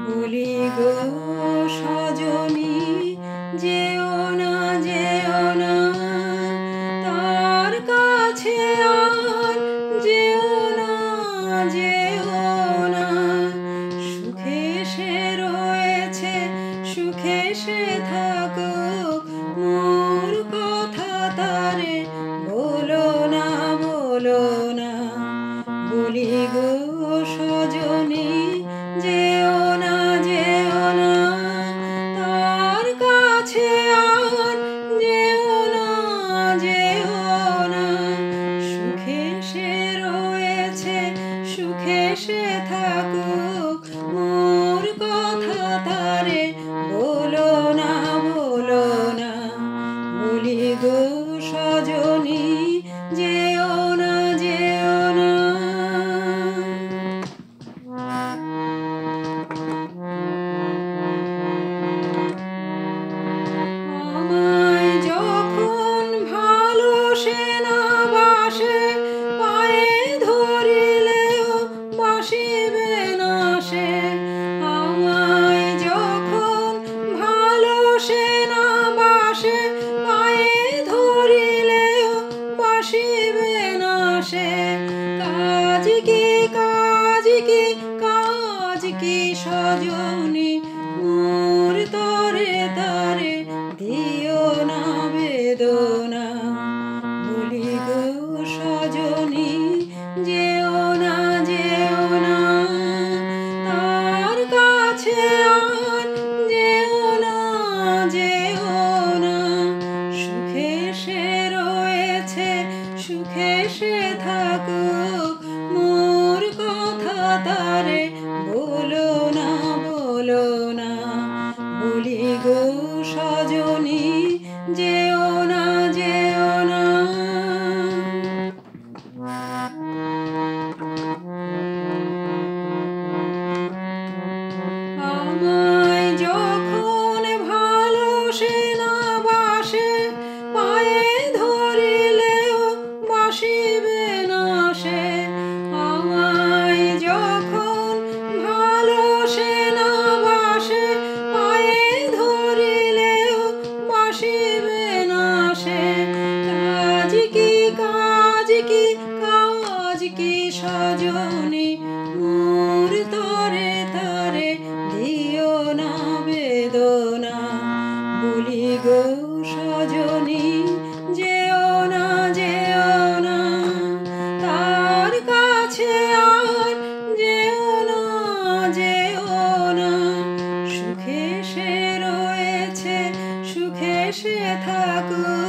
বলি গো সজনী, যেও না যেও না তার কাছে, আর যেও না যেও না। সুখে সে রয়েছে, সুখে সে থাকুক, মোর কথা তারে বলো না বলো না। বলি গো সজনী, যেও না যেও না তার কাছে, আর যেও না যেও না। সুখে সে রয়েছে, সুখে সে থাকুক, মোর কথা তারে বলো না বলো না। বলি গো সজনী, যেও না যেও না। আমায় যখন ভালোসে না বাসে, পায়ে ধরিলেও বাসিবে না সে। আমায় যখন ভালোসে না বাসে, পায়ে ধরিলেও বাসিবে না সে। কাজ কি কাজ কি কাজ কি সজনী, মোর তরে তারে দিও না বেদনা। বলি গো সজনী, যেও না যেও না তার কাছে, আর যেও না যেও না। সুখে সে রয়েছে, সুখে সে থাকুক, মোর কথা তারে বলো না বলো না। বলি গো সজনী, যেও না যেও না। আমায় যখন ভালোসে না বাসে, পায়ে ধরিলেও বাসিবে না সে। আমায় যখন ভালোসে না বাসে, পায়ে ধরিলেও বাসিবে না সে। কাজ কি কাজ কি কাজ কি সজনী, মোর তরে তারে দিও না বেদনা। বলি গো সজনী, যেও না যেও না তার কাছে, আর যেও না যেও না। সুখে সে রয়েছে, সুখে সে থাকুক,